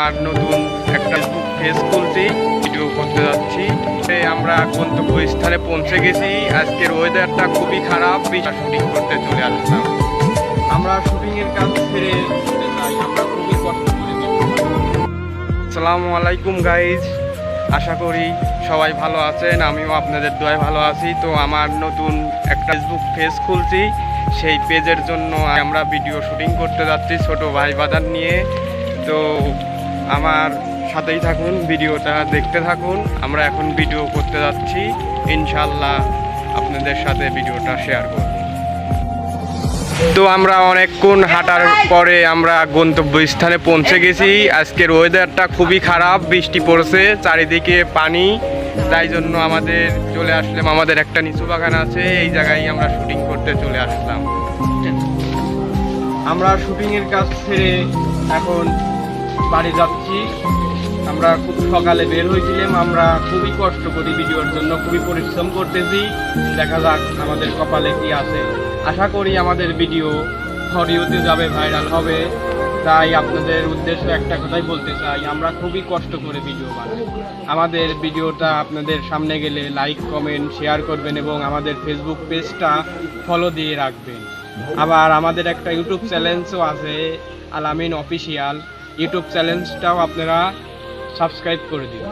আর নতুন একটা পেজ খুলছি, ভিডিও করতে যাচ্ছি। আমরা গন্তব্যস্থানে পৌঁছে গেছি। আজকের ওয়েদারটা খুবই খারাপ, শুটিং করতে চলে আসলাম। আমরা শুটিংয়ের কাজ ছেড়ে আমরা খুবই কষ্ট করে। আসসালামু আলাইকুম গাইজ, আশা করি সবাই ভালো আছেন, আমিও আপনাদের দোয়ায় ভালো আছি। তো আমার নতুন একটা ফেসবুক পেজ খুলছি, সেই পেজের জন্য আমরা ভিডিও শুটিং করতে যাচ্ছি ছোট ভাই বাজার নিয়ে। তো আমার সাথেই থাকুন, ভিডিওটা দেখতে থাকুন। আমরা এখন ভিডিও করতে যাচ্ছি, ইনশাল্লাহ আপনাদের সাথে ভিডিওটা শেয়ার করব। তো আমরা অনেকক্ষণ হাঁটার পরে আমরা গন্তব্যস্থানে পৌঁছে গেছি। আজকের ওয়েদারটা খুবই খারাপ, বৃষ্টি পড়ছে, চারিদিকে পানি। তাই জন্য আমাদের চলে আসলাম, আমাদের একটা নিচু বাগান আছে, এই জায়গায় আমরা শুটিং করতে চলে আসলাম। আমরা শুটিংয়ের কাজ ছেড়ে এখন বাড়ি যাচ্ছি। আমরা খুব সকালে বের হয়েছিলাম, আমরা খুবই কষ্ট করি ভিডিওর জন্য, খুবই পরিশ্রম করতেছি। দেখা যাক আমাদের কপালে কি আছে। আশা করি আমাদের ভিডিও অডিওতে যাবে, ভাইরাল হবে। তাই আপনাদের উদ্দেশ্যে একটা কথাই বলতে চাই, আমরা খুবই কষ্ট করে ভিডিও বানাই। আমাদের ভিডিওটা আপনাদের সামনে গেলে লাইক, কমেন্ট, শেয়ার করবেন এবং আমাদের ফেসবুক পেজটা ফলো দিয়ে রাখবেন। আবার আমাদের একটা ইউটিউব চ্যানেলও আছে, আল আমিন অফিসিয়াল। ইউটিউব চ্যানেলটাও আপনারা সাবস্ক্রাইব করে দিন।